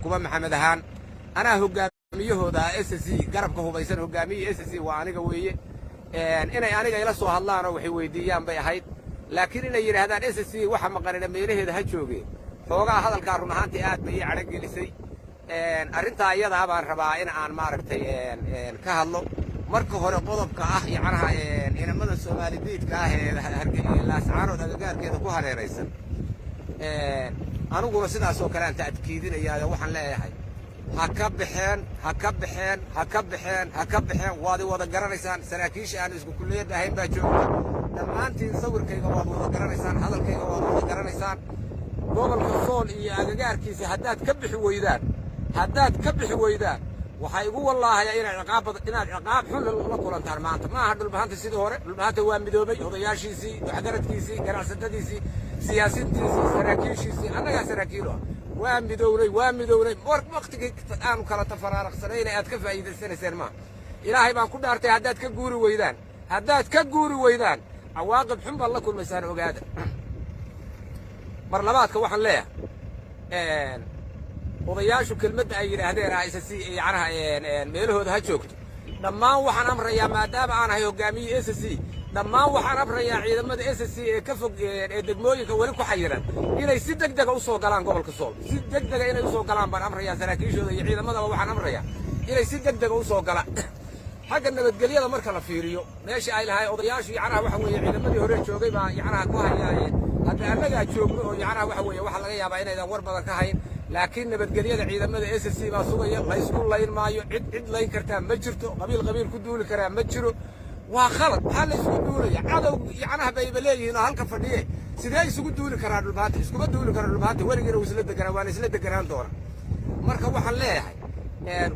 kuba maxamed ahaan anaa hogaamiyahooda SSC garabka hubaysan hogaamiye SSC waa aniga weeye inay aniga ila soo hadlaan oo waxay weydiiyaan bay ahayd laakiin inay yiraahdaan SSC waxa maqanina meelaheeda ha joogeen xoogaa hadalka run ahaantii aad bay cadhag gelisay arrinta iyada baan rabaa in aan maaragtay ka hadlo marka hore qodobka ah yacnaha inamada Soomaaliyeedka ah ee laascaanood agagaarkeeda ku hareeraysan anuguna sidaas oo kale aan taadkiidinayaa waxaan leeyahay ha ka baxeen waad wada garanaysaan saraakiisha aan isku kulleeyad ahayn baa joogta dhammaantiin sawirkayga waad wada garanaysaan hadalkayga waad wada garanaysaan gobolka Sool iyo agagaarkiisa haddaad ka bixi weydaan waxay igu wallaahay inaad ciqaab xun la kulantaan maanta ma aha dhulbahanta sidii hore dhulbahanta waa midoobay odayaashiisii waxgaradkiisii ganacsatadiisii siyaasiyiintiisii saraakiishiisii annagaa saraakiilo waa midownay waqtigii aanu kala tafaraaraqsanayn aad ka faa'iidaysanayseen ma ilaahay baan ku dhaartay haddaad ka guuri weydaan cawaaqib xun baad la kulmaysaan ogaada mar labaadka waxaan leeyahay odayaashu kelmadda ay yiraahdeen SSC yacnaha meelahooda ha joogto dhammaan waxaan amrayaa maadaama aan ahay hogaamiye SSC dhammaan waxaan amrayaa ciidamada SSC ee ka fog ee degmooyinka wali ku xayiran inay si degdeg u soo galaan gobolka Sool si degdeg inay u soo galaan baan amrayaa saraakiishooda iyo ciidamadaba waxaan amrayaa inay si degdeg u soo galaan xagga nabadgelyada marka la fiiriyo meesha ay lahayd odayaashu yacnaha waxa weeye ciidamadii hore joogay baa yacnaha ku hayaayeen hadda annaga joogno oo yacnaha waxa weeye waxa laga yaabaa inaydan war badan ka hayn laakiin nabadgelyada ciidamada SSC baa sugaya la isku layn maayo cid layn kartaa ma jirto qabiil ku duuli karaa ma jiro waa khalad waxa la isku duulaya cadow yacnaha bay leeyihiin halka fadhiye sidee isugu duuli karaa dhulbaanta iskuma duuli karaa dhulbaanta weligeena waan isla deganaan doona marka waxaan leeyahay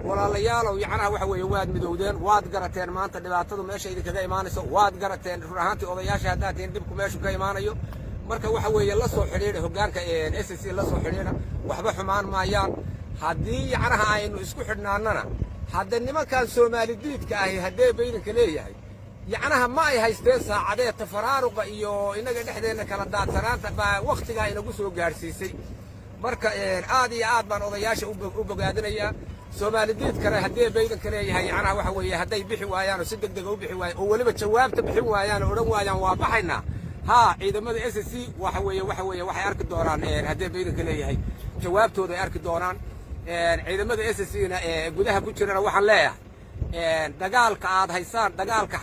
walaalayaalow yacnaha waxa weeye waad midowdeen waad garateen maanta dhibaatadu meesha idinkaga imaanayso waad garateen run ahaantii odayaasha haddaad tihiin dhibku meeshu ka imaanayo marka waxa weeye la soo xidhiidha hoggaanka SSC la soo xidhiidha waxba xumaan maayaan haddii yacnaha aynu isku xidhnaanana hadda nimankan Soomaalidiidka ahi haddee baydanka leeyahay yacnaha ma ay haysteen saacadee tafaraaruqa iyo inaga dhexdeena kala daadsanaanta baa waqtigaa inagu soo gaarsiisay marka aad iyo aad baan odayaasha u bogaadinayaa Soomaalidiidkana haddee baydanka leeyahay yacnaha waxa weeye hadday bixi waayaan oo si degdeg u bixi waayaan oo waliba jawaabta bixin waayaan oo odhan waayaan waa baxaynaa ciidamada SSC waxa weeye waxay arki doonaan haddee baydanka leeyahay jawaabtooda ay arki doonaan ciidamada SSC-na gudaha ku jirana waxaan leeyahay dagaalka aad haysaan dagaalka